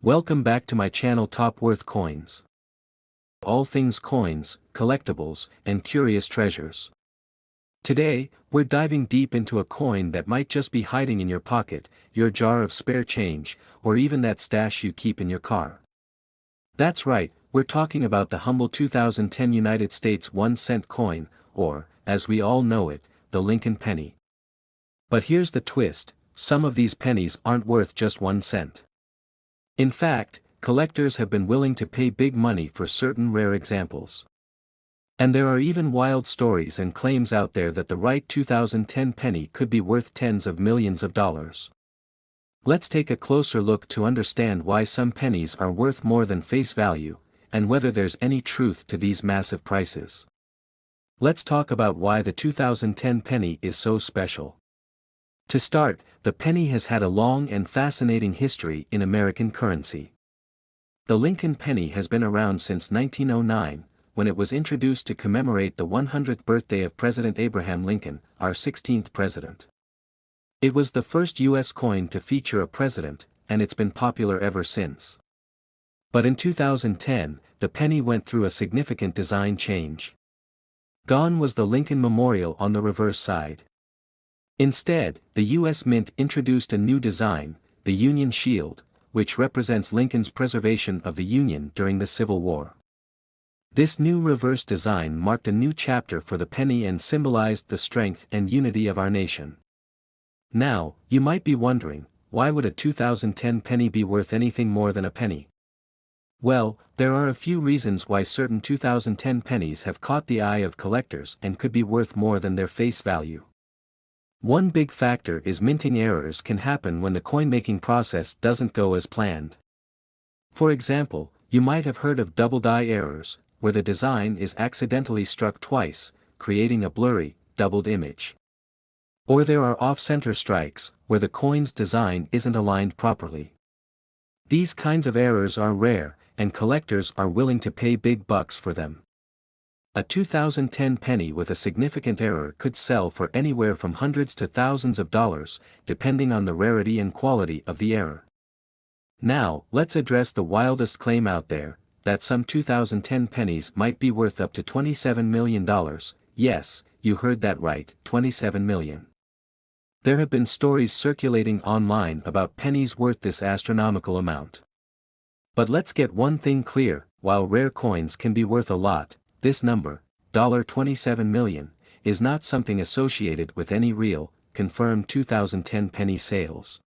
Welcome back to my channel Top Worth Coins. All things coins, collectibles, and curious treasures. Today, we're diving deep into a coin that might just be hiding in your pocket, your jar of spare change, or even that stash you keep in your car. That's right, we're talking about the humble 2010 United States 1-cent coin, or, as we all know it, the Lincoln penny. But here's the twist, some of these pennies aren't worth just 1 cent. In fact, collectors have been willing to pay big money for certain rare examples. And there are even wild stories and claims out there that the right 2010 penny could be worth tens of millions of dollars. Let's take a closer look to understand why some pennies are worth more than face value, and whether there's any truth to these massive prices. Let's talk about why the 2010 penny is so special. To start, the penny has had a long and fascinating history in American currency. The Lincoln penny has been around since 1909, when it was introduced to commemorate the 100th birthday of President Abraham Lincoln, our 16th president. It was the first U.S. coin to feature a president, and it's been popular ever since. But in 2010, the penny went through a significant design change. Gone was the Lincoln Memorial on the reverse side. Instead, the U.S. Mint introduced a new design, the Union Shield, which represents Lincoln's preservation of the Union during the Civil War. This new reverse design marked a new chapter for the penny and symbolized the strength and unity of our nation. Now, you might be wondering, why would a 2010 penny be worth anything more than a penny? Well, there are a few reasons why certain 2010 pennies have caught the eye of collectors and could be worth more than their face value. One big factor is minting errors can happen when the coin-making process doesn't go as planned. For example, you might have heard of double die errors, where the design is accidentally struck twice, creating a blurry, doubled image. Or there are off-center strikes, where the coin's design isn't aligned properly. These kinds of errors are rare, and collectors are willing to pay big bucks for them. A 2010 penny with a significant error could sell for anywhere from hundreds to thousands of dollars, depending on the rarity and quality of the error. Now, let's address the wildest claim out there, that some 2010 pennies might be worth up to $27 million. Yes, you heard that right, $27 million. There have been stories circulating online about pennies worth this astronomical amount. But let's get one thing clear, while rare coins can be worth a lot, this number, $27 million, is not something associated with any real, confirmed 2010 penny sales.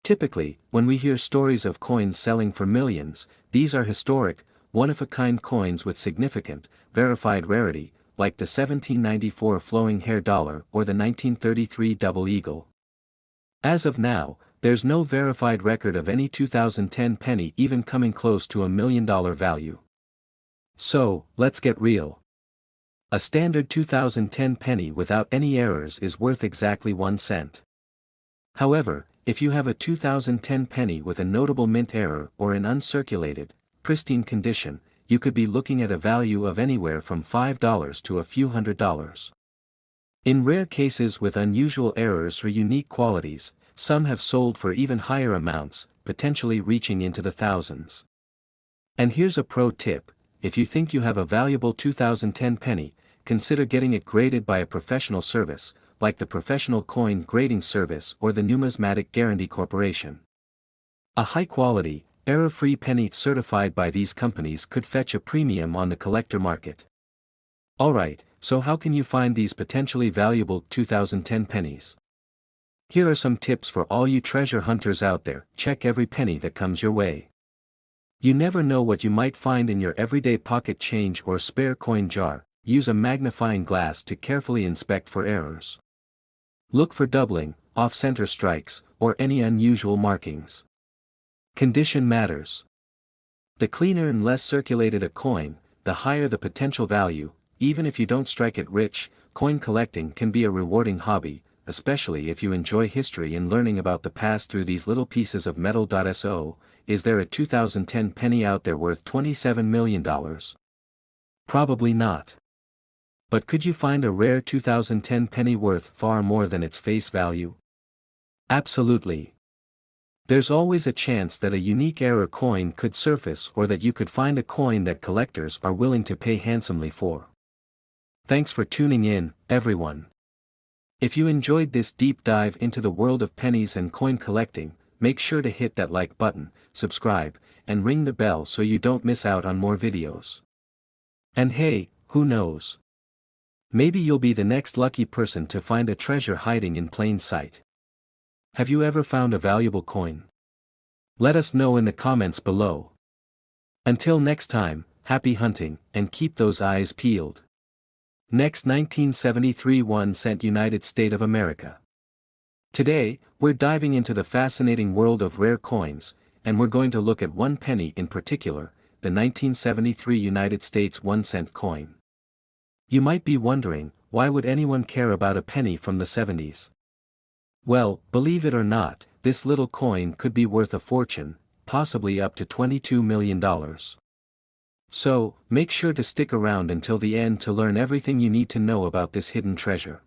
Typically, when we hear stories of coins selling for millions, these are historic, one-of-a-kind coins with significant, verified rarity, like the 1794 flowing hair dollar or the 1933 double eagle. As of now, there's no verified record of any 2010 penny even coming close to $1 million value. So, let's get real. A standard 2010 penny without any errors is worth exactly 1 cent. However, if you have a 2010 penny with a notable mint error or in uncirculated, pristine condition, you could be looking at a value of anywhere from $5 to a few $100s. In rare cases with unusual errors or unique qualities, some have sold for even higher amounts, potentially reaching into the thousands. And here's a pro tip. If you think you have a valuable 2010 penny, consider getting it graded by a professional service, like the Professional Coin Grading Service or the Numismatic Guarantee Corporation. A high-quality, error-free penny certified by these companies could fetch a premium on the collector market. Alright, so how can you find these potentially valuable 2010 pennies? Here are some tips for all you treasure hunters out there. Check every penny that comes your way. You never know what you might find in your everyday pocket change or spare coin jar. Use a magnifying glass to carefully inspect for errors. Look for doubling, off-center strikes, or any unusual markings. Condition matters. The cleaner and less circulated a coin, the higher the potential value. Even if you don't strike it rich, coin collecting can be a rewarding hobby, especially if you enjoy history and learning about the past through these little pieces of metal. So, is there a 2010 penny out there worth $27 million? Probably not. But could you find a rare 2010 penny worth far more than its face value? Absolutely. There's always a chance that a unique error coin could surface or that you could find a coin that collectors are willing to pay handsomely for. Thanks for tuning in, everyone. If you enjoyed this deep dive into the world of pennies and coin collecting, make sure to hit that like button, subscribe, and ring the bell so you don't miss out on more videos. And hey, who knows? Maybe you'll be the next lucky person to find a treasure hiding in plain sight. Have you ever found a valuable coin? Let us know in the comments below. Until next time, happy hunting, and keep those eyes peeled. Next, 1973 1-cent United States of America. Today, we're diving into the fascinating world of rare coins, and we're going to look at one penny in particular, the 1973 United States 1-cent coin. You might be wondering, why would anyone care about a penny from the 70s? Well, believe it or not, this little coin could be worth a fortune, possibly up to $22 million. So, make sure to stick around until the end to learn everything you need to know about this hidden treasure.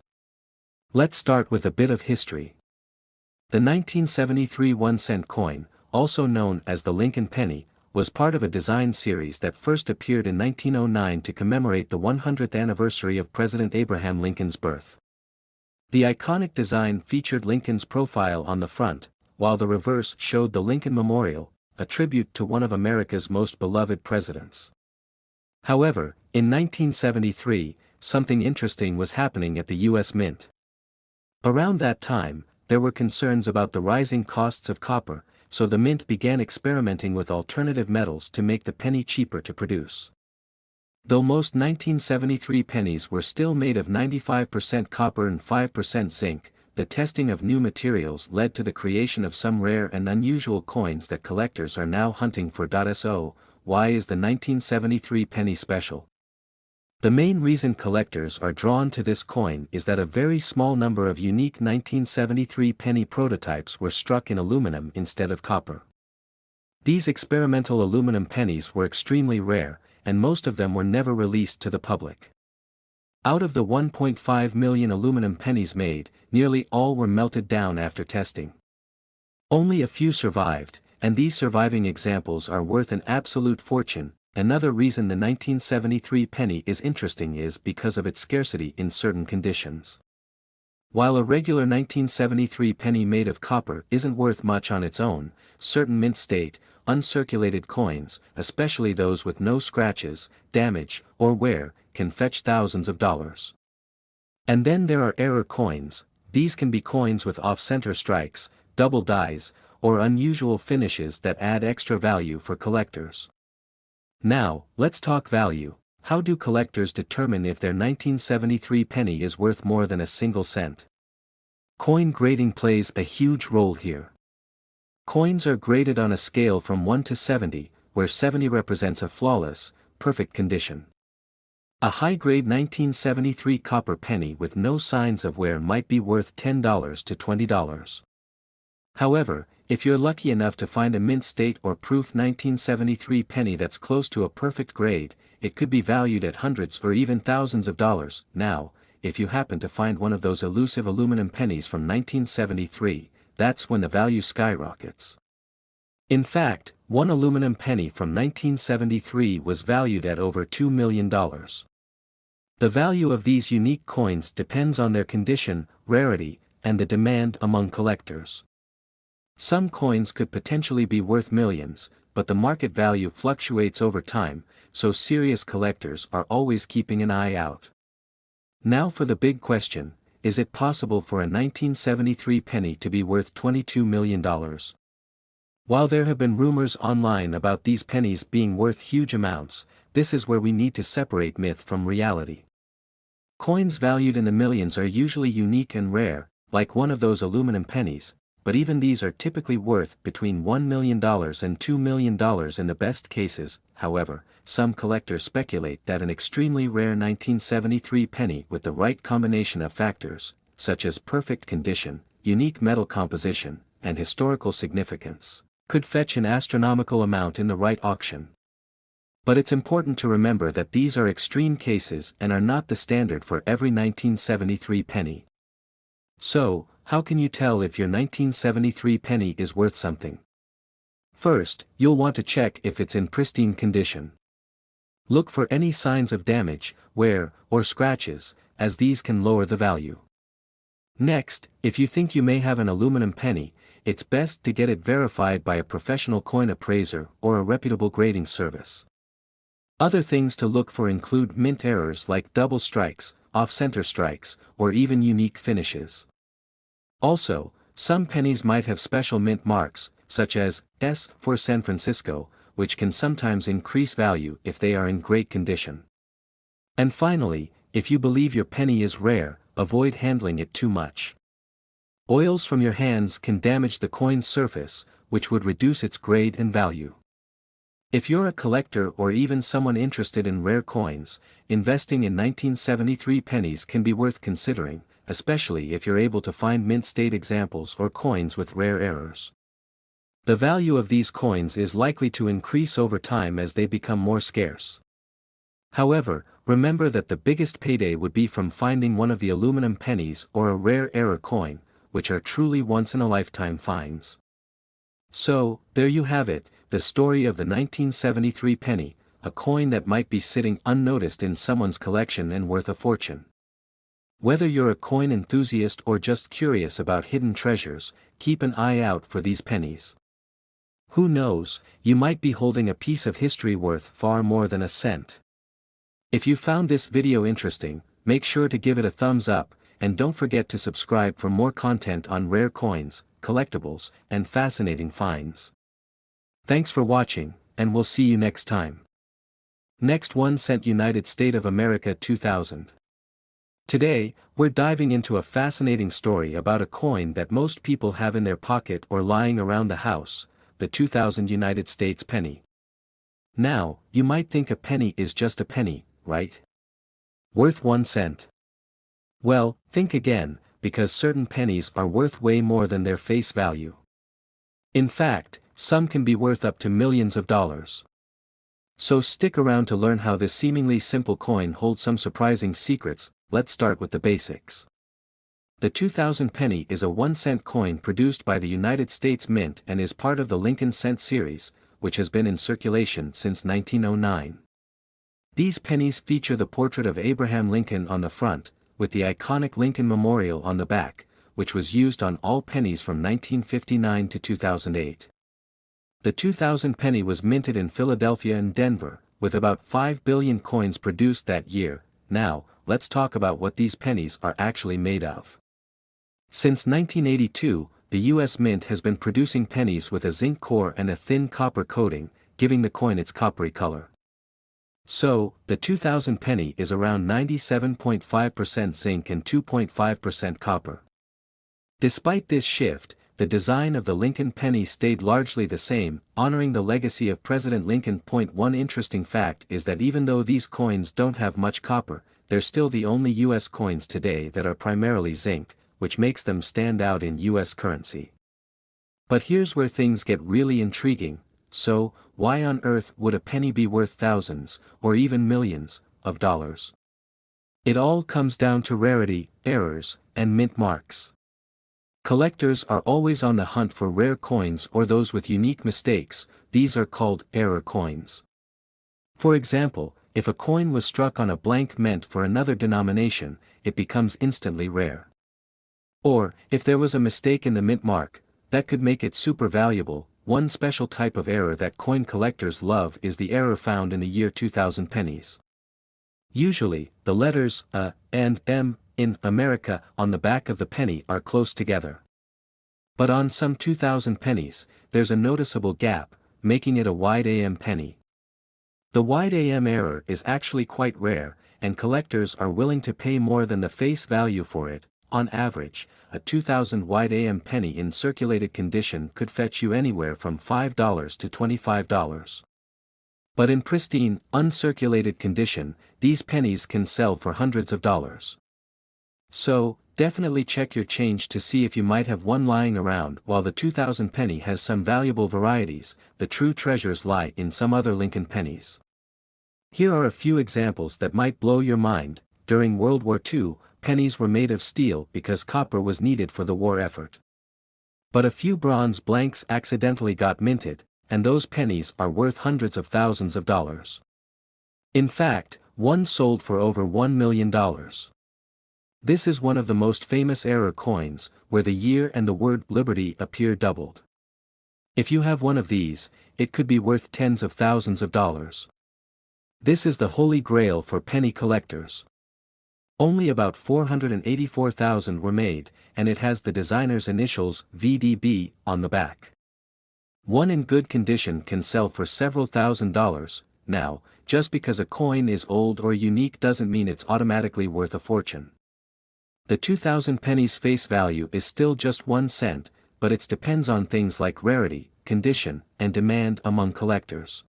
Let's start with a bit of history. The 1973 1-cent coin, also known as the Lincoln penny, was part of a design series that first appeared in 1909 to commemorate the 100th anniversary of President Abraham Lincoln's birth. The iconic design featured Lincoln's profile on the front, while the reverse showed the Lincoln Memorial, a tribute to one of America's most beloved presidents. However, in 1973, something interesting was happening at the U.S. Mint. Around that time, there were concerns about the rising costs of copper, so the Mint began experimenting with alternative metals to make the penny cheaper to produce. Though most 1973 pennies were still made of 95% copper and 5% zinc, the testing of new materials led to the creation of some rare and unusual coins that collectors are now hunting for. So, why is the 1973 penny special? The main reason collectors are drawn to this coin is that a very small number of unique 1973 penny prototypes were struck in aluminum instead of copper. These experimental aluminum pennies were extremely rare, and most of them were never released to the public. Out of the 1.5 million aluminum pennies made, nearly all were melted down after testing. Only a few survived, and these surviving examples are worth an absolute fortune. Another reason the 1973 penny is interesting is because of its scarcity in certain conditions. While a regular 1973 penny made of copper isn't worth much on its own, certain mint state, uncirculated coins, especially those with no scratches, damage, or wear, can fetch thousands of dollars. And then there are error coins. These can be coins with off-center strikes, double dies, or unusual finishes that add extra value for collectors. Now, let's talk value. How do collectors determine if their 1973 penny is worth more than a single cent? Coin grading plays a huge role here. Coins are graded on a scale from 1 to 70, where 70 represents a flawless, perfect condition. A high-grade 1973 copper penny with no signs of wear might be worth $10 to $20. However, if you're lucky enough to find a mint state or proof 1973 penny that's close to a perfect grade, it could be valued at hundreds or even thousands of dollars. Now, if you happen to find one of those elusive aluminum pennies from 1973, that's when the value skyrockets. In fact, one aluminum penny from 1973 was valued at over $2 million. The value of these unique coins depends on their condition, rarity, and the demand among collectors. Some coins could potentially be worth millions, but the market value fluctuates over time, so serious collectors are always keeping an eye out. Now for the big question, is it possible for a 1973 penny to be worth $22 million? While there have been rumors online about these pennies being worth huge amounts, this is where we need to separate myth from reality. Coins valued in the millions are usually unique and rare, like one of those aluminum pennies, but even these are typically worth between $1 million and $2 million in the best cases. However, some collectors speculate that an extremely rare 1973 penny with the right combination of factors, such as perfect condition, unique metal composition, and historical significance, could fetch an astronomical amount in the right auction. But it's important to remember that these are extreme cases and are not the standard for every 1973 penny. So, how can you tell if your 1973 penny is worth something? First, you'll want to check if it's in pristine condition. Look for any signs of damage, wear, or scratches, as these can lower the value. Next, if you think you may have an aluminum penny, it's best to get it verified by a professional coin appraiser or a reputable grading service. Other things to look for include mint errors like double strikes, off-center strikes, or even unique finishes. Also, some pennies might have special mint marks, such as S for San Francisco, which can sometimes increase value if they are in great condition. And finally, if you believe your penny is rare, avoid handling it too much. Oils from your hands can damage the coin's surface, which would reduce its grade and value. If you're a collector or even someone interested in rare coins, investing in 1973 pennies can be worth considering, especially if you're able to find mint-state examples or coins with rare errors. The value of these coins is likely to increase over time as they become more scarce. However, remember that the biggest payday would be from finding one of the aluminum pennies or a rare error coin, which are truly once-in-a-lifetime finds. So, there you have it, the story of the 1973 penny, a coin that might be sitting unnoticed in someone's collection and worth a fortune. Whether you're a coin enthusiast or just curious about hidden treasures, keep an eye out for these pennies. Who knows, you might be holding a piece of history worth far more than a cent. If you found this video interesting, make sure to give it a thumbs up, and don't forget to subscribe for more content on rare coins, collectibles, and fascinating finds. Thanks for watching, and we'll see you next time. Next 1 cent United States of America 2000. Today, we're diving into a fascinating story about a coin that most people have in their pocket or lying around the house, the 2000 United States penny. Now, you might think a penny is just a penny, right? Worth 1 cent. Well, think again, because certain pennies are worth way more than their face value. In fact, some can be worth up to millions of dollars. So stick around to learn how this seemingly simple coin holds some surprising secrets. Let's start with the basics. The 2000 penny is a 1 cent coin produced by the United States Mint and is part of the Lincoln Cent series, which has been in circulation since 1909. These pennies feature the portrait of Abraham Lincoln on the front, with the iconic Lincoln Memorial on the back, which was used on all pennies from 1959 to 2008. The 2000 penny was minted in Philadelphia and Denver, with about 5 billion coins produced that year. Now, let's talk about what these pennies are actually made of. Since 1982, the U.S. Mint has been producing pennies with a zinc core and a thin copper coating, giving the coin its coppery color. So, the 2000 penny is around 97.5% zinc and 2.5% copper. Despite this shift, the design of the Lincoln penny stayed largely the same, honoring the legacy of President Lincoln. One interesting fact is that even though these coins don't have much copper, they're still the only U.S. coins today that are primarily zinc, which makes them stand out in U.S. currency. But here's where things get really intriguing. So, why on earth would a penny be worth thousands, or even millions, of dollars? It all comes down to rarity, errors, and mint marks. Collectors are always on the hunt for rare coins or those with unique mistakes. These are called error coins. For example, if a coin was struck on a blank meant for another denomination, it becomes instantly rare. Or, if there was a mistake in the mint mark, that could make it super valuable. One special type of error that coin collectors love is the error found in the year 2000 pennies. Usually, the letters A and M in America on the back of the penny are close together. But on some 2000 pennies, there's a noticeable gap, making it a wide AM penny. The wide AM error is actually quite rare, and collectors are willing to pay more than the face value for it. On average, a 2000 wide AM penny in circulated condition could fetch you anywhere from $5 to $25. But in pristine, uncirculated condition, these pennies can sell for hundreds of dollars. So, definitely check your change to see if you might have one lying around. While the 2000 penny has some valuable varieties, the true treasures lie in some other Lincoln pennies. Here are a few examples that might blow your mind. During World War II, pennies were made of steel because copper was needed for the war effort. But a few bronze blanks accidentally got minted, and those pennies are worth hundreds of thousands of dollars. In fact, one sold for over $1 million. This is one of the most famous error coins, where the year and the word liberty appear doubled. If you have one of these, it could be worth tens of thousands of dollars. This is the holy grail for penny collectors. Only about 484,000 were made, and it has the designer's initials VDB on the back. One in good condition can sell for several $1,000s. Now, just because a coin is old or unique doesn't mean it's automatically worth a fortune. The 2,000 pennies face value is still just 1 cent, but it depends on things like rarity, condition, and demand among collectors.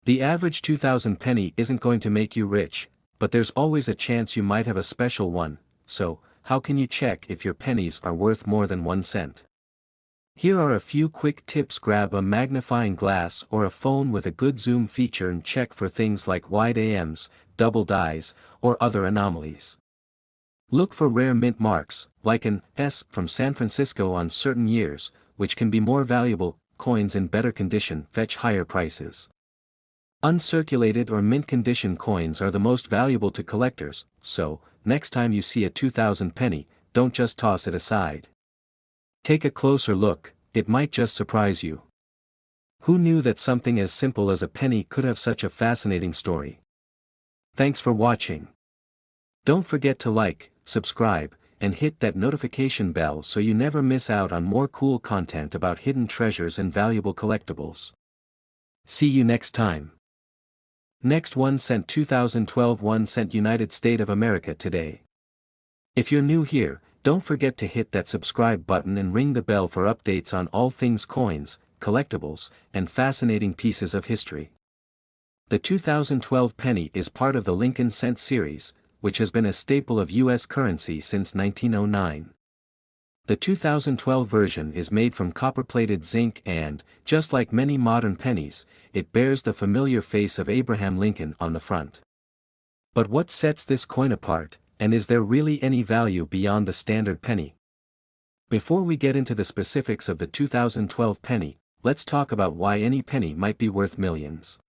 The average 2,000 penny isn't going to make you rich, but there's always a chance you might have a special one. So, how can you check if your pennies are worth more than 1 cent? Here are a few quick tips. Grab a magnifying glass or a phone with a good zoom feature and check for things like wide AMs, double dies, or other anomalies. Look for rare mint marks, like an S from San Francisco on certain years, which can be more valuable. Coins in better condition fetch higher prices. Uncirculated or mint condition coins are the most valuable to collectors, so, next time you see a 2,000 penny, don't just toss it aside. Take a closer look, it might just surprise you. Who knew that something as simple as a penny could have such a fascinating story? Thanks for watching. Don't forget to like, subscribe, and hit that notification bell so you never miss out on more cool content about hidden treasures and valuable collectibles. See you next time. Next 1 cent 2012 1 cent United States of America today. If you're new here, don't forget to hit that subscribe button and ring the bell for updates on all things coins, collectibles, and fascinating pieces of history. The 2012 penny is part of the Lincoln Cent series, which has been a staple of U.S. currency since 1909. The 2012 version is made from copper-plated zinc and, just like many modern pennies, it bears the familiar face of Abraham Lincoln on the front. But what sets this coin apart, and is there really any value beyond the standard penny? Before we get into the specifics of the 2012 penny, let's talk about why any penny might be worth millions.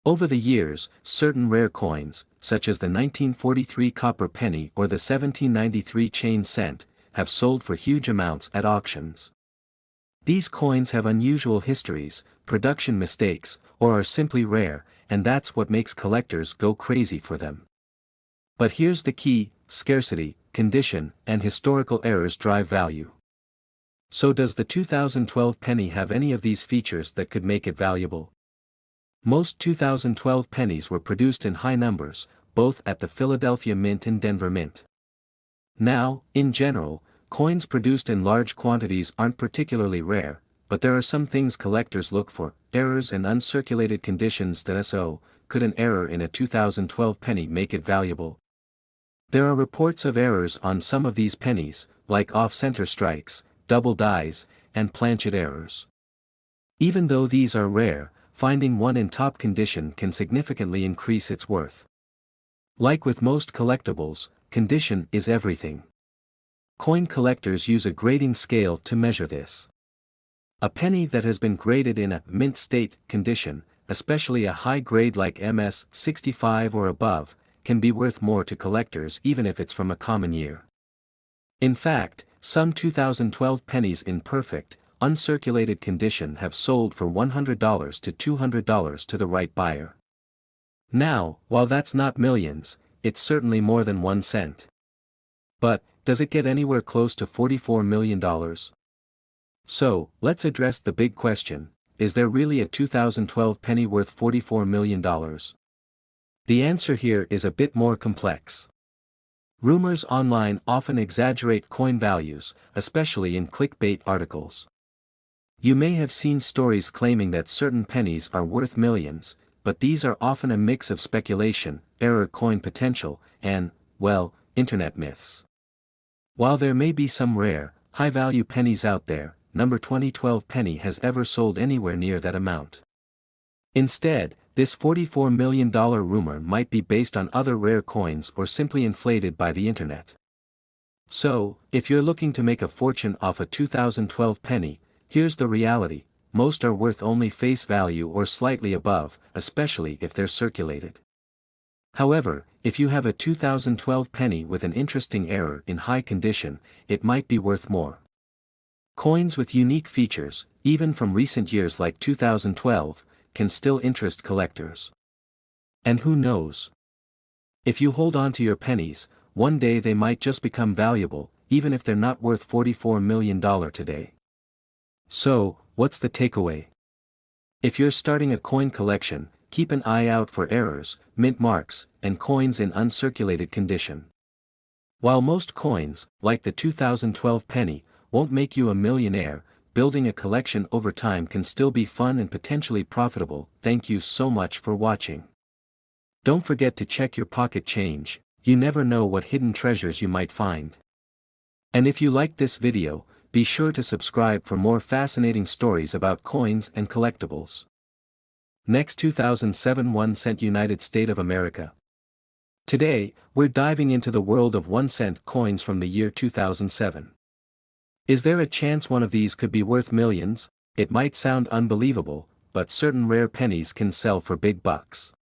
Over the years, certain rare coins, such as the 1943 copper penny or the 1793 chain cent, have sold for huge amounts at auctions. These coins have unusual histories, production mistakes, or are simply rare, and that's what makes collectors go crazy for them. But here's the key: scarcity, condition, and historical errors drive value. So does the 2012 penny have any of these features that could make it valuable? Most 2012 pennies were produced in high numbers, both at the Philadelphia Mint and Denver Mint. Now, in general, coins produced in large quantities aren't particularly rare, but there are some things collectors look for: errors and uncirculated conditions. So, could an error in a 2012 penny make it valuable? There are reports of errors on some of these pennies, like off-center strikes, double dies, and planchet errors. Even though these are rare, finding one in top condition can significantly increase its worth. Like with most collectibles, condition is everything. Coin collectors use a grading scale to measure this. A penny that has been graded in a mint state condition, especially a high grade like MS 65 or above, can be worth more to collectors even if it's from a common year. In fact, some 2012 pennies in perfect, uncirculated condition have sold for $100 to $200 to the right buyer. Now, while that's not millions, it's certainly more than 1 cent. But, does it get anywhere close to $44 million? So, let's address the big question: is there really a 2012 penny worth $44 million? The answer here is a bit more complex. Rumors online often exaggerate coin values, especially in clickbait articles. You may have seen stories claiming that certain pennies are worth millions, but these are often a mix of speculation, error coin potential, and, well, internet myths. While there may be some rare, high-value pennies out there, number 2012 penny has ever sold anywhere near that amount. Instead, This $44 million rumor might be based on other rare coins or simply inflated by the internet. So, if you're looking to make a fortune off a 2012 penny, here's the reality: most are worth only face value or slightly above, especially if they're circulated. However, if you have a 2012 penny with an interesting error in high condition, it might be worth more. Coins with unique features, even from recent years like 2012, can still interest collectors. And who knows? If you hold on to your pennies, one day they might just become valuable, even if they're not worth $44 million today. So, what's the takeaway? If you're starting a coin collection, keep an eye out for errors, mint marks, and coins in uncirculated condition. While most coins, like the 2012 penny, won't make you a millionaire, building a collection over time can still be fun and potentially profitable. Thank you so much for watching. Don't forget to check your pocket change, you never know what hidden treasures you might find. And if you liked this video, be sure to subscribe for more fascinating stories about coins and collectibles. Next, 2007 1 cent United States of America. Today, we're diving into the world of 1 cent coins from the year 2007. Is there a chance one of these could be worth millions? It might sound unbelievable, but certain rare pennies can sell for big bucks.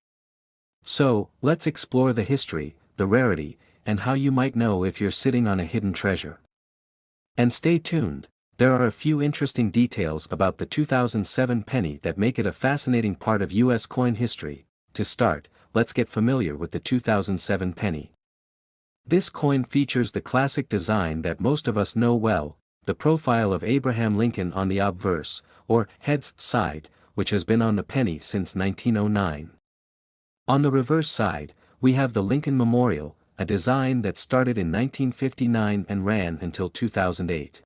So, let's explore the history, the rarity, and how you might know if you're sitting on a hidden treasure. And stay tuned, there are a few interesting details about the 2007 penny that make it a fascinating part of US coin history. To start, let's get familiar with the 2007 penny. This coin features the classic design that most of us know well, the profile of Abraham Lincoln on the obverse, or heads side, which has been on the penny since 1909. On the reverse side, we have the Lincoln Memorial, a design that started in 1959 and ran until 2008.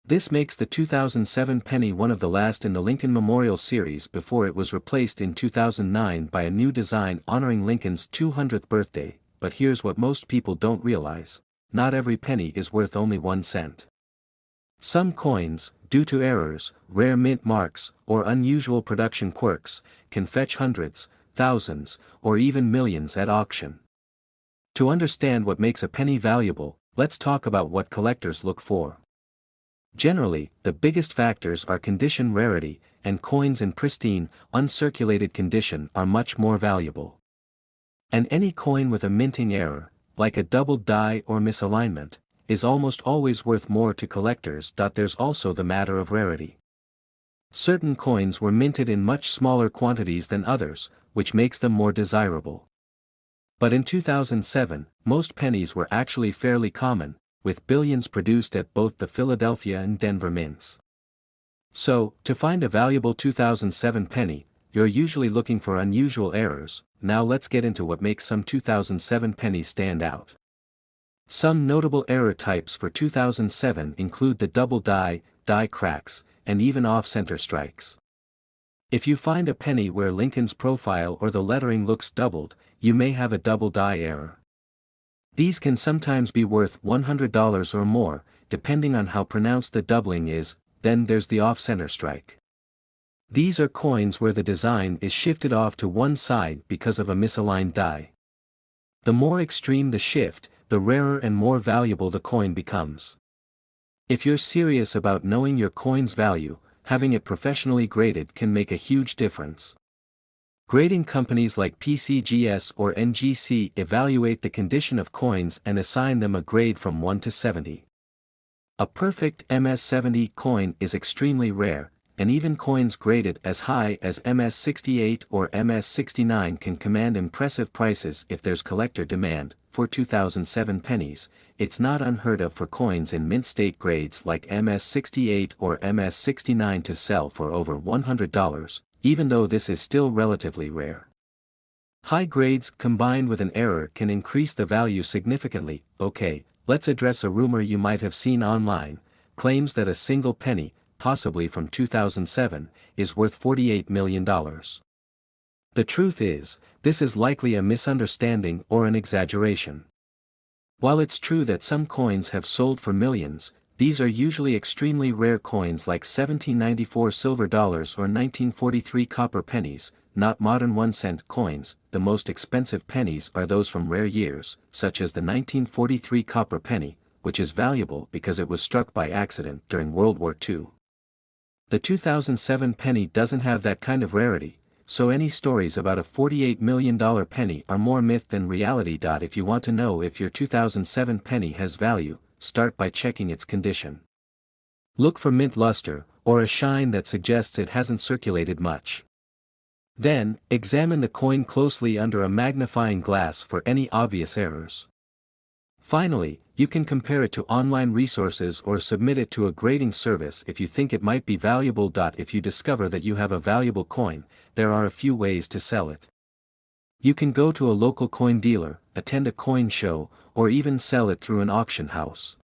This makes the 2007 penny one of the last in the Lincoln Memorial series before it was replaced in 2009 by a new design honoring Lincoln's 200th birthday. But here's what most people don't realize: not every penny is worth only 1 cent. Some coins, due to errors, rare mint marks, or unusual production quirks, can fetch hundreds, thousands, or even millions at auction. To understand what makes a penny valuable, let's talk about what collectors look for. Generally, the biggest factors are condition, rarity, and coins in pristine, uncirculated condition are much more valuable. And any coin with a minting error, like a doubled die or misalignment, is almost always worth more to collectors. There's also the matter of rarity. Certain coins were minted in much smaller quantities than others, which makes them more desirable. But in 2007, most pennies were actually fairly common, with billions produced at both the Philadelphia and Denver mints. So, to find a valuable 2007 penny, you're usually looking for unusual errors. Now let's get into what makes some 2007 pennies stand out. Some notable error types for 2007 include the double die, die cracks, and even off-center strikes. If you find a penny where Lincoln's profile or the lettering looks doubled, you may have a double die error. These can sometimes be worth $100 or more, depending on how pronounced the doubling is. Then there's the off-center strike. These are coins where the design is shifted off to one side because of a misaligned die. The more extreme the shift, the rarer and more valuable the coin becomes. If you're serious about knowing your coin's value, having it professionally graded can make a huge difference. Grading companies like PCGS or NGC evaluate the condition of coins and assign them a grade from 1 to 70. A perfect MS-70 coin is extremely rare, and even coins graded as high as MS-68 or MS-69 can command impressive prices if there's collector demand. For 2007 pennies, it's not unheard of for coins in mint state grades like MS-68 or MS-69 to sell for over $100, even though this is still relatively rare. High grades combined with an error can increase the value significantly. Okay, let's address a rumor you might have seen online: claims that a single penny, possibly from 2007, is worth $48 million. The truth is, this is likely a misunderstanding or an exaggeration. While it's true that some coins have sold for millions, these are usually extremely rare coins like 1794 silver dollars or 1943 copper pennies, not modern 1-cent coins. The most expensive pennies are those from rare years, such as the 1943 copper penny, which is valuable because it was struck by accident during World War II. The 2007 penny doesn't have that kind of rarity, so any stories about a $48 million penny are more myth than reality. If you want to know if your 2007 penny has value, start by checking its condition. Look for mint luster, or a shine that suggests it hasn't circulated much. Then, examine the coin closely under a magnifying glass for any obvious errors. Finally, you can compare it to online resources or submit it to a grading service if you think it might be valuable. If you discover that you have a valuable coin, there are a few ways to sell it. You can go to a local coin dealer, attend a coin show, or even sell it through an auction house.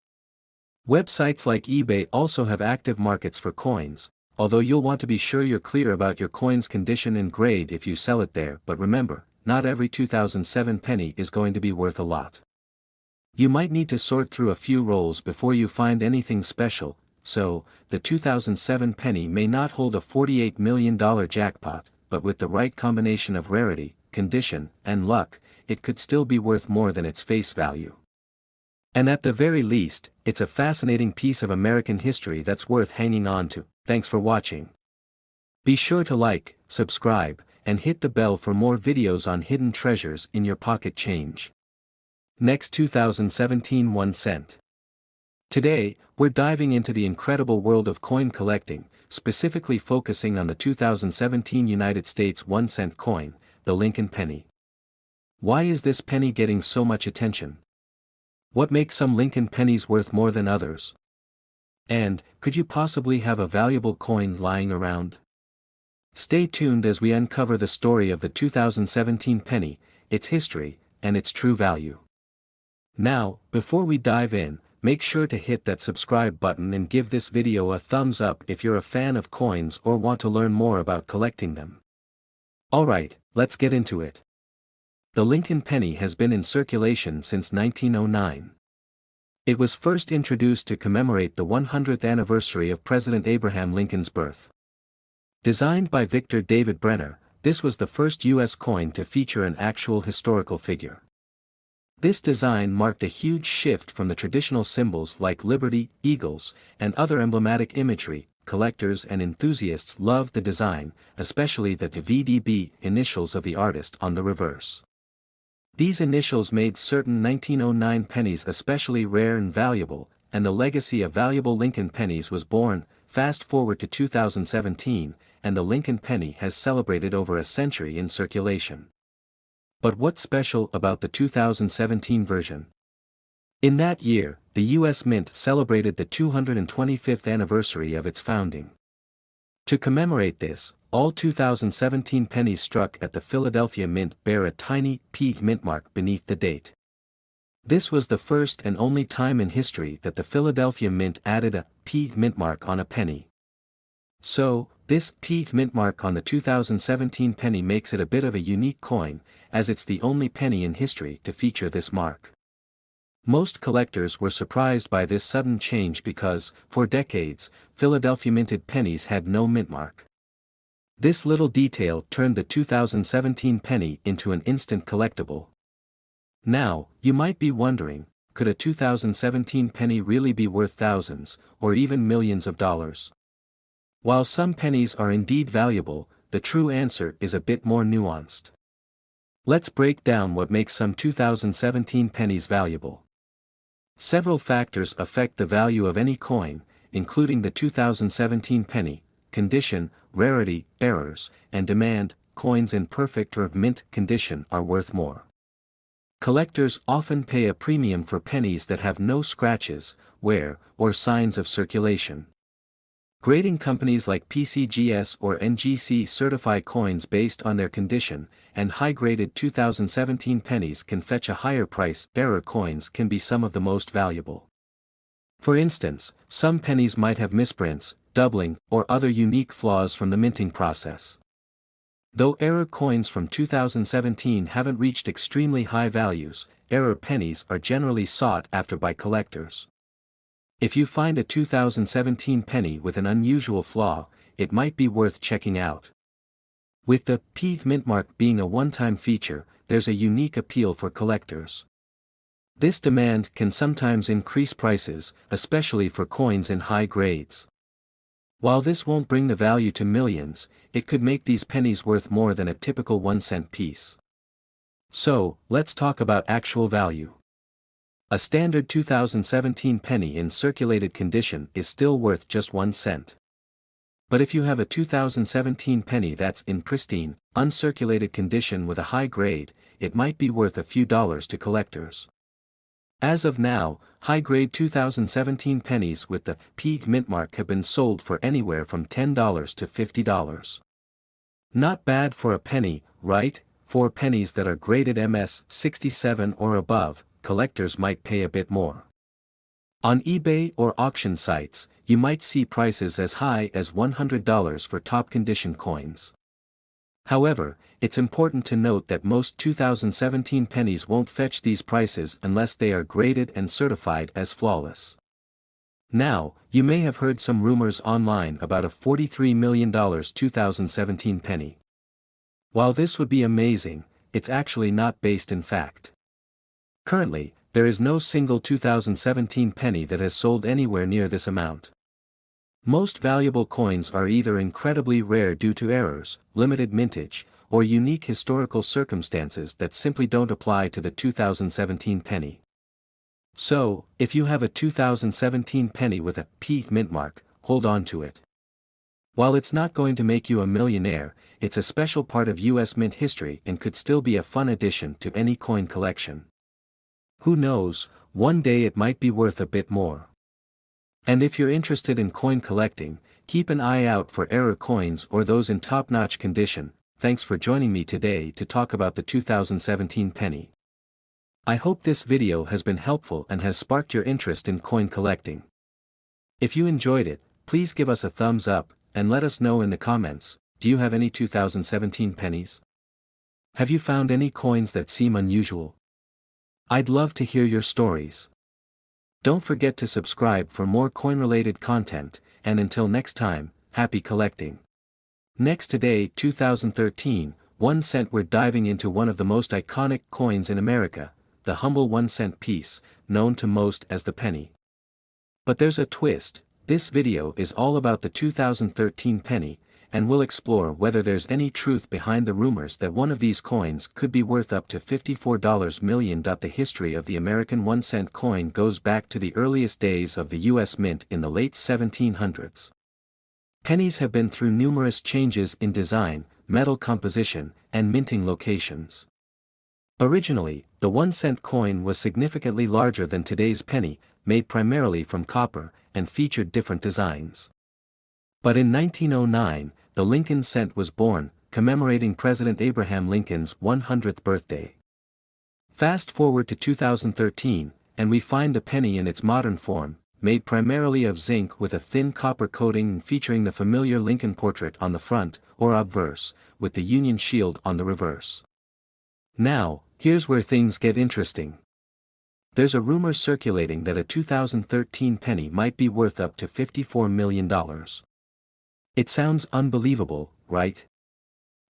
Websites like eBay also have active markets for coins, although you'll want to be sure you're clear about your coin's condition and grade if you sell it there. But remember, not every 2007 penny is going to be worth a lot. You might need to sort through a few rolls before you find anything special, so, the 2007 penny may not hold a $48 million jackpot, but with the right combination of rarity, condition, and luck, it could still be worth more than its face value. And at the very least, it's a fascinating piece of American history that's worth hanging on to. Thanks for watching. Be sure to like, subscribe, and hit the bell for more videos on hidden treasures in your pocket change. Next 2017 1 cent. Today, we're diving into the incredible world of coin collecting, specifically focusing on the 2017 United States 1-cent coin, the Lincoln penny. Why is this penny getting so much attention? What makes some Lincoln pennies worth more than others? And, could you possibly have a valuable coin lying around? Stay tuned as we uncover the story of the 2017 penny, its history, and its true value. Now, before we dive in, make sure to hit that subscribe button and give this video a thumbs up if you're a fan of coins or want to learn more about collecting them. Alright, let's get into it. The Lincoln penny has been in circulation since 1909. It was first introduced to commemorate the 100th anniversary of President Abraham Lincoln's birth. Designed by Victor David Brenner, this was the first U.S. coin to feature an actual historical figure. This design marked a huge shift from the traditional symbols like liberty, eagles, and other emblematic imagery. Collectors and enthusiasts loved the design, especially the VDB initials of the artist on the reverse. These initials made certain 1909 pennies especially rare and valuable, and the legacy of valuable Lincoln pennies was born. Fast forward to 2017, and the Lincoln penny has celebrated over a century in circulation. But what's special about the 2017 version? In that year, the U.S. Mint celebrated the 225th anniversary of its founding. To commemorate this, all 2017 pennies struck at the Philadelphia Mint bear a tiny P mint mark beneath the date. This was the first and only time in history that the Philadelphia Mint added a P mint mark on a penny. So, this P mint mark on the 2017 penny makes it a bit of a unique coin, as it's the only penny in history to feature this mark. Most collectors were surprised by this sudden change because, for decades, Philadelphia minted pennies had no mint mark. This little detail turned the 2017 penny into an instant collectible. Now, you might be wondering, could a 2017 penny really be worth thousands, or even millions of dollars? While some pennies are indeed valuable, the true answer is a bit more nuanced. Let's break down what makes some 2017 pennies valuable. Several factors affect the value of any coin, including the 2017 penny: condition, rarity, errors, and demand. Coins in perfect or mint condition are worth more. Collectors often pay a premium for pennies that have no scratches, wear, or signs of circulation. Grading companies like PCGS or NGC certify coins based on their condition, and high-graded 2017 pennies can fetch a higher price. Error coins can be some of the most valuable. For instance, some pennies might have misprints, doubling, or other unique flaws from the minting process. Though error coins from 2017 haven't reached extremely high values, error pennies are generally sought after by collectors. If you find a 2017 penny with an unusual flaw, it might be worth checking out. With the P mint mark being a one-time feature, there's a unique appeal for collectors. This demand can sometimes increase prices, especially for coins in high grades. While this won't bring the value to millions, it could make these pennies worth more than a typical 1-cent piece. So, let's talk about actual value. A standard 2017 penny in circulated condition is still worth just 1 cent. But if you have a 2017 penny that's in pristine, uncirculated condition with a high grade, it might be worth a few dollars to collectors. As of now, high-grade 2017 pennies with the P mint mark have been sold for anywhere from $10 to $50. Not bad for a penny, right? For pennies that are graded MS 67 or above, collectors might pay a bit more. On eBay or auction sites, you might see prices as high as $100 for top-condition coins. However, it's important to note that most 2017 pennies won't fetch these prices unless they are graded and certified as flawless. Now, you may have heard some rumors online about a $43 million 2017 penny. While this would be amazing, it's actually not based in fact. Currently, there is no single 2017 penny that has sold anywhere near this amount. Most valuable coins are either incredibly rare due to errors, limited mintage, or unique historical circumstances that simply don't apply to the 2017 penny. So, if you have a 2017 penny with a P mint mark, hold on to it. While it's not going to make you a millionaire, it's a special part of US mint history and could still be a fun addition to any coin collection. Who knows, one day it might be worth a bit more. And if you're interested in coin collecting, keep an eye out for error coins or those in top-notch condition. Thanks for joining me today to talk about the 2017 penny. I hope this video has been helpful and has sparked your interest in coin collecting. If you enjoyed it, please give us a thumbs up, and let us know in the comments, do you have any 2017 pennies? Have you found any coins that seem unusual? I'd love to hear your stories. Don't forget to subscribe for more coin-related content, and until next time, happy collecting. Next today 2013, 1 cent we're diving into one of the most iconic coins in America, the humble 1-cent piece, known to most as the penny. But there's a twist, this video is all about the 2013 penny, and we'll explore whether there's any truth behind the rumors that one of these coins could be worth up to $54 million. The history of the American 1-cent coin goes back to the earliest days of the US Mint in the late 1700s. Pennies have been through numerous changes in design, metal composition, and minting locations. Originally, the 1-cent coin was significantly larger than today's penny, made primarily from copper, and featured different designs. But in 1909, the Lincoln cent was born, commemorating President Abraham Lincoln's 100th birthday. Fast forward to 2013, and we find the penny in its modern form, made primarily of zinc with a thin copper coating and featuring the familiar Lincoln portrait on the front, or obverse, with the Union shield on the reverse. Now, here's where things get interesting. There's a rumor circulating that a 2013 penny might be worth up to $54 million. It sounds unbelievable, right?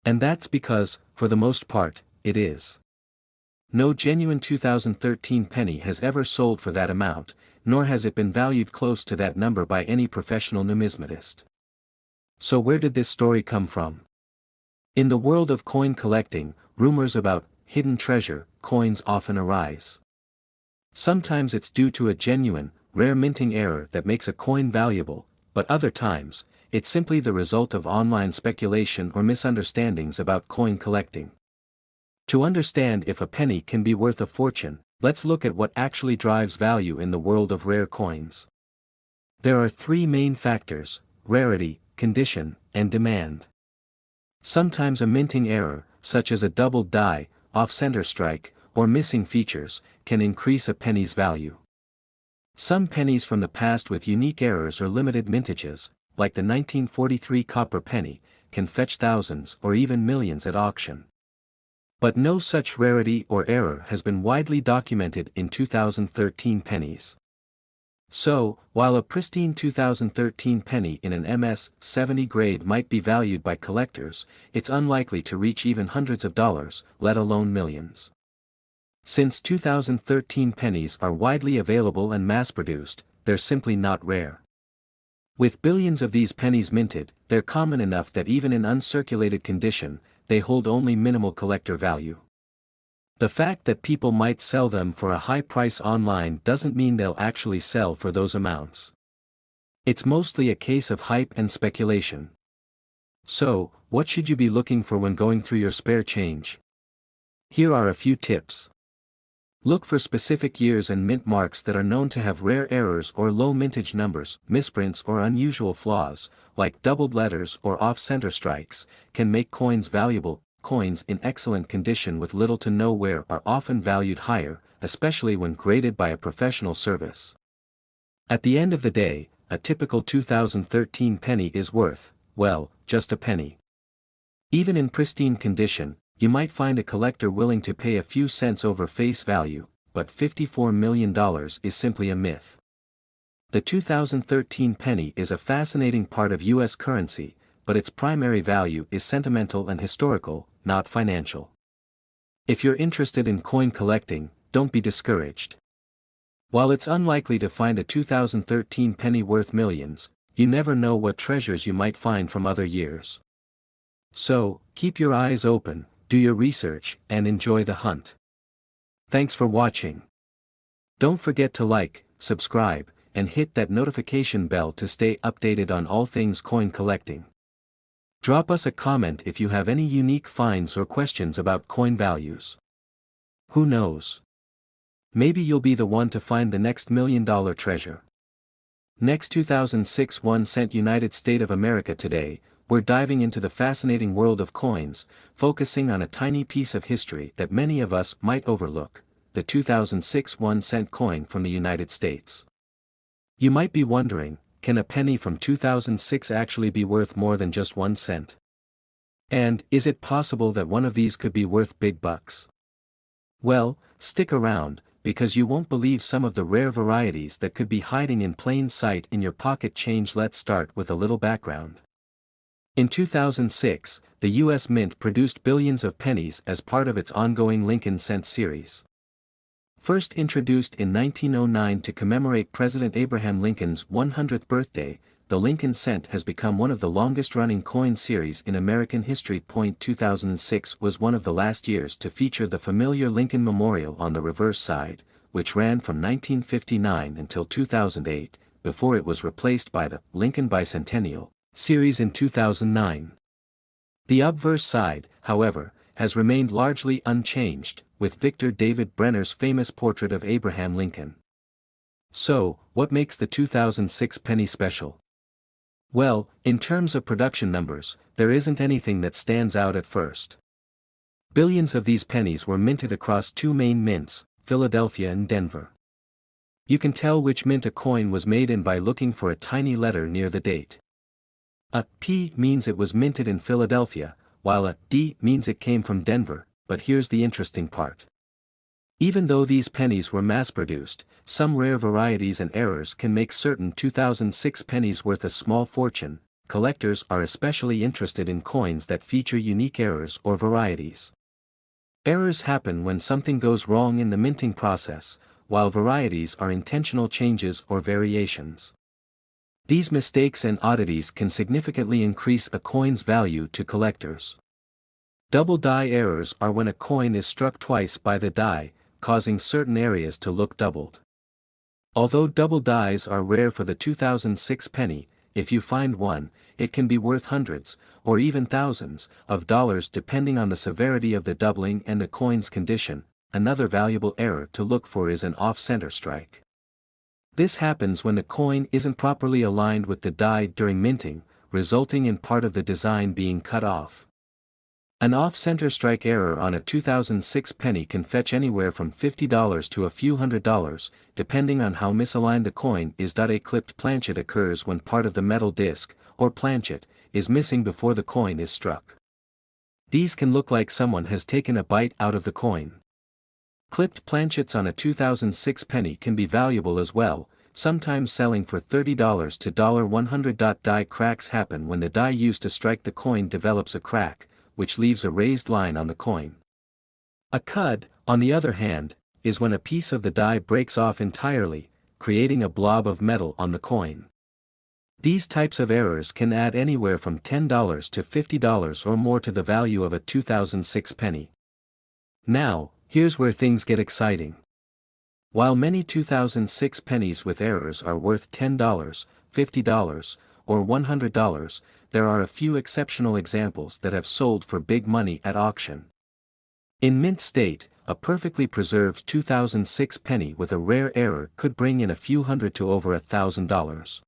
And that's because, for the most part, it is. No genuine 2013 penny has ever sold for that amount, nor has it been valued close to that number by any professional numismatist. So where did this story come from? In the world of coin collecting, rumors about hidden treasure coins often arise. Sometimes it's due to a genuine, rare minting error that makes a coin valuable, but other times, it's simply the result of online speculation or misunderstandings about coin collecting. To understand if a penny can be worth a fortune, let's look at what actually drives value in the world of rare coins. There are 3 main factors: rarity, condition, and demand. Sometimes a minting error, such as a doubled die, off-center strike, or missing features, can increase a penny's value. Some pennies from the past with unique errors or limited mintages, like the 1943 copper penny, can fetch thousands or even millions at auction. But no such rarity or error has been widely documented in 2013 pennies. So, while a pristine 2013 penny in an MS-70 grade might be valued by collectors, it's unlikely to reach even hundreds of dollars, let alone millions. Since 2013 pennies are widely available and mass-produced, they're simply not rare. With billions of these pennies minted, they're common enough that even in uncirculated condition, they hold only minimal collector value. The fact that people might sell them for a high price online doesn't mean they'll actually sell for those amounts. It's mostly a case of hype and speculation. So, what should you be looking for when going through your spare change? Here are a few tips. Look for specific years and mint marks that are known to have rare errors or low mintage numbers. Misprints or unusual flaws, like doubled letters or off-center strikes, can make coins valuable. Coins in excellent condition with little to no wear are often valued higher, especially when graded by a professional service. At the end of the day, a typical 2013 penny is worth, well, just a penny. Even in pristine condition, you might find a collector willing to pay a few cents over face value, but $54 million is simply a myth. The 2013 penny is a fascinating part of U.S. currency, but its primary value is sentimental and historical, not financial. If you're interested in coin collecting, don't be discouraged. While it's unlikely to find a 2013 penny worth millions, you never know what treasures you might find from other years. So, keep your eyes open, do your research, and enjoy the hunt. Thanks for watching. Don't forget to like, subscribe, and hit that notification bell to stay updated on all things coin collecting. Drop us a comment if you have any unique finds or questions about coin values. Who knows? Maybe you'll be the one to find the next $1 million treasure. Next 2006 1 cent United States of America. Today, we're diving into the fascinating world of coins, focusing on a tiny piece of history that many of us might overlook, the 2006 1 cent coin from the United States. You might be wondering, can a penny from 2006 actually be worth more than just 1 cent? And, is it possible that one of these could be worth big bucks? Well, stick around, because you won't believe some of the rare varieties that could be hiding in plain sight in your pocket change. Let's start with a little background. In 2006, the U.S. Mint produced billions of pennies as part of its ongoing Lincoln Cent series. First introduced in 1909 to commemorate President Abraham Lincoln's 100th birthday, the Lincoln Cent has become one of the longest-running coin series in American history. 2006 was one of the last years to feature the familiar Lincoln Memorial on the reverse side, which ran from 1959 until 2008, before it was replaced by the Lincoln Bicentennial series in 2009. The obverse side, however, has remained largely unchanged, with Victor David Brenner's famous portrait of Abraham Lincoln. So, what makes the 2006 penny special? Well, in terms of production numbers, there isn't anything that stands out at first. Billions of these pennies were minted across two main mints, Philadelphia and Denver. You can tell which mint a coin was made in by looking for a tiny letter near the date. A P means it was minted in Philadelphia, while a D means it came from Denver. But here's the interesting part. Even though these pennies were mass-produced, some rare varieties and errors can make certain 2006 pennies worth a small fortune. Collectors are especially interested in coins that feature unique errors or varieties. Errors happen when something goes wrong in the minting process, while varieties are intentional changes or variations. These mistakes and oddities can significantly increase a coin's value to collectors. Double die errors are when a coin is struck twice by the die, causing certain areas to look doubled. Although double dies are rare for the 2006 penny, if you find one, it can be worth hundreds, or even thousands, of dollars depending on the severity of the doubling and the coin's condition. Another valuable error to look for is an off-center strike. This happens when the coin isn't properly aligned with the die during minting, resulting in part of the design being cut off. An off-center strike error on a 2006 penny can fetch anywhere from $50 to a few $100s, depending on how misaligned the coin is. A clipped planchet occurs when part of the metal disc, or planchet, is missing before the coin is struck. These can look like someone has taken a bite out of the coin. Clipped planchets on a 2006 penny can be valuable as well, sometimes selling for $30 to $100. Die cracks happen when the die used to strike the coin develops a crack, which leaves a raised line on the coin. A cud, on the other hand, is when a piece of the die breaks off entirely, creating a blob of metal on the coin. These types of errors can add anywhere from $10 to $50 or more to the value of a 2006 penny. Now, here's where things get exciting. While many 2006 pennies with errors are worth $10, $50, or $100, there are a few exceptional examples that have sold for big money at auction. In mint state, a perfectly preserved 2006 penny with a rare error could bring in a few hundred to over $1,000.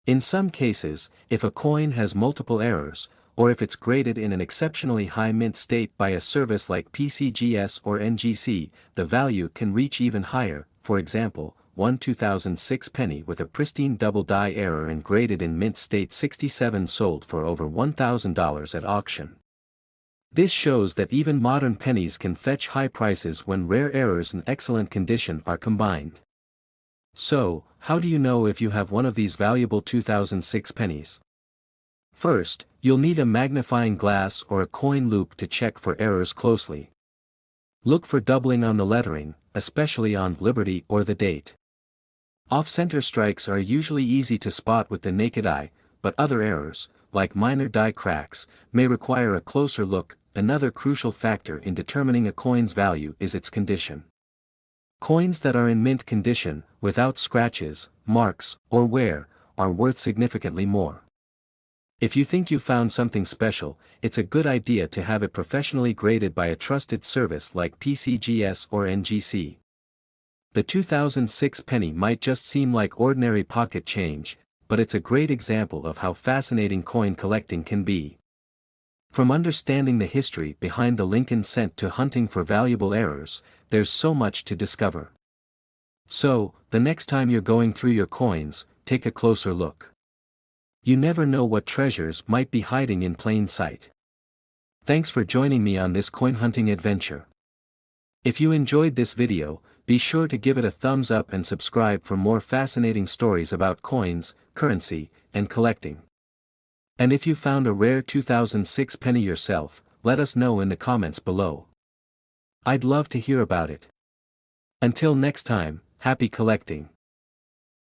In some cases, if a coin has multiple errors, or if it's graded in an exceptionally high mint state by a service like PCGS or NGC, the value can reach even higher. For example, one 2006 penny with a pristine double die error and graded in mint state 67 sold for over $1,000 at auction. This shows that even modern pennies can fetch high prices when rare errors in excellent condition are combined. So, how do you know if you have one of these valuable 2006 pennies? First, you'll need a magnifying glass or a coin loop to check for errors closely. Look for doubling on the lettering, especially on Liberty or the date. Off-center strikes are usually easy to spot with the naked eye, but other errors, like minor die cracks, may require a closer look. Another crucial factor in determining a coin's value is its condition. Coins that are in mint condition, without scratches, marks, or wear, are worth significantly more. If you think you found something special, it's a good idea to have it professionally graded by a trusted service like PCGS or NGC. The 2006 penny might just seem like ordinary pocket change, but it's a great example of how fascinating coin collecting can be. From understanding the history behind the Lincoln cent to hunting for valuable errors, there's so much to discover. So, the next time you're going through your coins, take a closer look. You never know what treasures might be hiding in plain sight. Thanks for joining me on this coin hunting adventure. If you enjoyed this video, be sure to give it a thumbs up and subscribe for more fascinating stories about coins, currency, and collecting. And if you found a rare 2006 penny yourself, let us know in the comments below. I'd love to hear about it. Until next time, happy collecting.